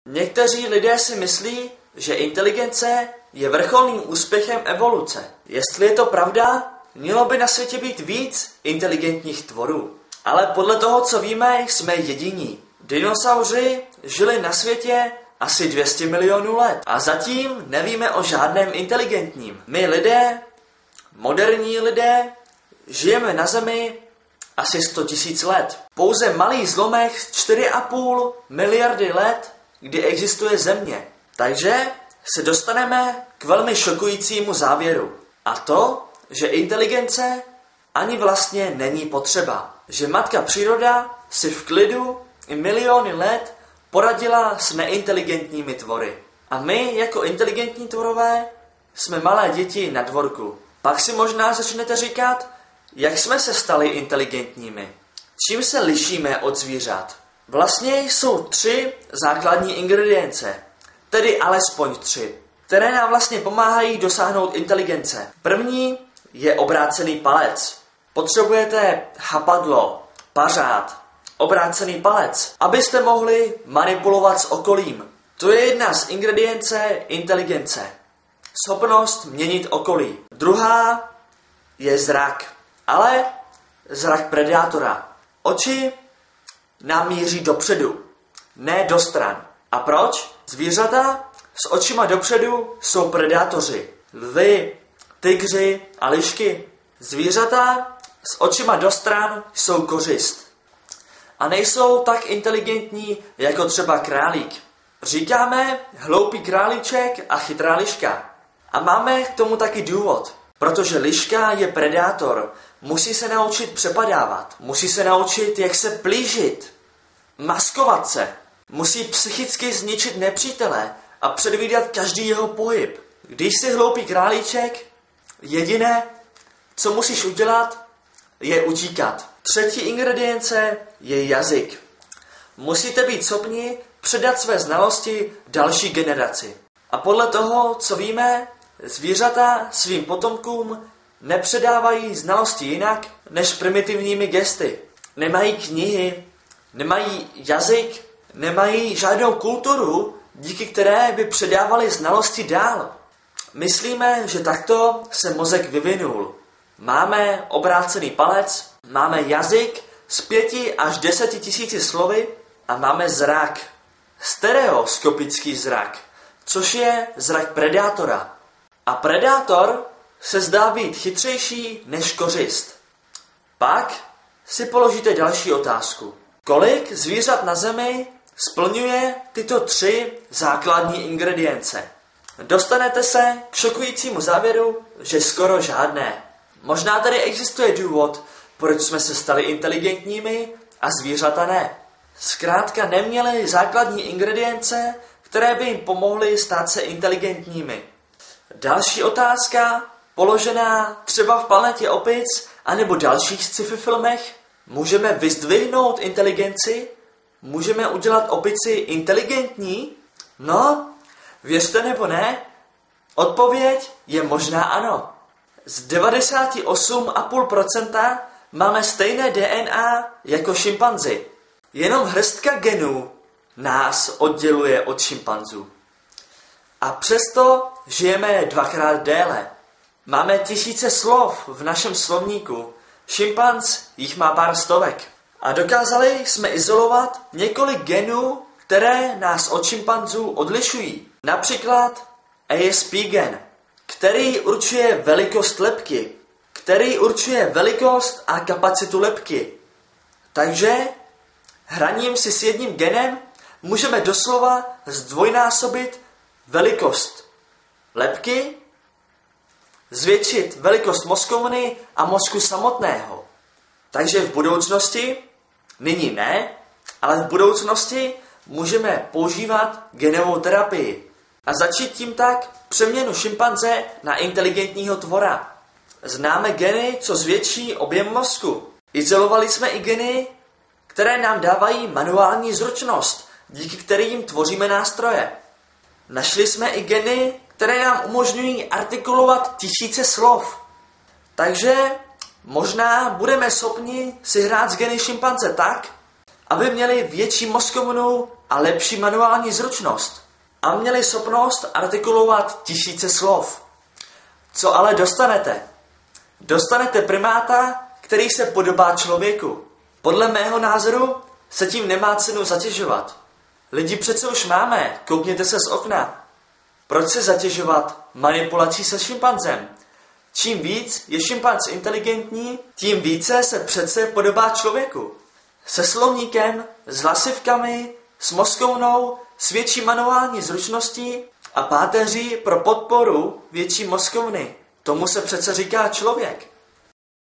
Někteří lidé si myslí, že inteligence je vrcholným úspěchem evoluce. Jestli je to pravda, mělo by na světě být víc inteligentních tvorů. Ale podle toho, co víme, jsme jediní. Dinosauři žili na světě asi 200 milionů let a zatím nevíme o žádném inteligentním. My lidé, moderní lidé, žijeme na Zemi asi 100 000 let. Pouze malý zlomek z 4,5 miliardy let, kdy existuje Země. Takže se dostaneme k velmi šokujícímu závěru. A to, že inteligence ani vlastně není potřeba. Že matka příroda si v klidu i miliony let poradila s neinteligentními tvory. A my, jako inteligentní tvorové, jsme malé děti na dvorku. Pak si možná začnete říkat, jak jsme se stali inteligentními. Čím se lišíme od zvířat? Vlastně jsou 3 základní ingredience, tedy alespoň 3, které nám vlastně pomáhají dosáhnout inteligence. První je obrácený palec. Potřebujete chapadlo, pařád, obrácený palec, abyste mohli manipulovat s okolím. To je jedna z ingredience inteligence. Schopnost měnit okolí. Druhá je zrak, ale zrak predátora. Oči nám míří dopředu, ne do stran. A proč? Zvířata s očima dopředu jsou predátoři. Lvy, tygři a lišky. Zvířata s očima do stran jsou kořist. A nejsou tak inteligentní jako třeba králík. Říkáme hloupý králíček a chytrá liška. A máme k tomu taky důvod. Protože liška je predátor. Musí se naučit přepadávat. Musí se naučit, jak se plížit. Maskovat se. Musí psychicky zničit nepřítele a předvídat každý jeho pohyb. Když jsi hloupý králíček, jediné, co musíš udělat, je utíkat. Třetí ingredience je jazyk. Musíte být schopni předat své znalosti další generaci. A podle toho, co víme, zvířata svým potomkům nepředávají znalosti jinak než primitivními gesty. Nemají knihy, nemají jazyk, nemají žádnou kulturu, díky které by předávali znalosti dál. Myslíme, že takto se mozek vyvinul. Máme obrácený palec, máme jazyk s 5 až 10 000 slovy a máme zrak. Stereoskopický zrak, což je zrak predátora. A predátor se zdá být chytřejší než kořist. Pak si položíte další otázku. Kolik zvířat na Zemi splňuje tyto 3 základní ingredience? Dostanete se k šokujícímu závěru, že skoro žádné. Možná tady existuje důvod, proč jsme se stali inteligentními a zvířata ne. Zkrátka neměli základní ingredience, které by jim pomohly stát se inteligentními. Další otázka, položená třeba v Planetě opic anebo dalších sci-fi filmech. Můžeme vyzdvihnout inteligenci? Můžeme udělat opici inteligentní? No, věřte nebo ne, odpověď je možná ano. Z 98,5% máme stejné DNA jako šimpanzi. Jenom hrstka genů nás odděluje od šimpanzů. A přesto žijeme 2krát déle. Máme tisíce slov v našem slovníku. Šimpanz jich má pár stovek. A dokázali jsme izolovat několik genů, které nás od šimpanzů odlišují. Například ASP gen, který určuje velikost lebky, který určuje velikost a kapacitu lebky. Takže hraním si s jedním genem můžeme doslova zdvojnásobit velikost lebky, zvětšit velikost mozkovny a mozku samotného. Takže v budoucnosti, nyní ne, ale v budoucnosti můžeme používat genovou terapii a začít tím tak přeměnu šimpanze na inteligentního tvora. Známe geny, co zvětší objem mozku. Izolovali jsme i geny, které nám dávají manuální zručnost, díky kterým tvoříme nástroje. Našli jsme i geny, které nám umožňují artikulovat tisíce slov. Takže možná budeme schopni si hrát s geny šimpanze tak, aby měli větší mozkovnu a lepší manuální zručnost a měli schopnost artikulovat tisíce slov. Co ale dostanete? Dostanete primáta, který se podobá člověku. Podle mého názoru se tím nemá cenu zatěžovat. Lidi přece už máme, koukněte se z okna. Proč se zatěžovat manipulací se šimpanzem? Čím víc je šimpanz inteligentní, tím více se přece podobá člověku. Se slovníkem, s hlasivkami, s mozkovnou, s větší manuální zručností a páteří pro podporu větší mozkovny. Tomu se přece říká člověk.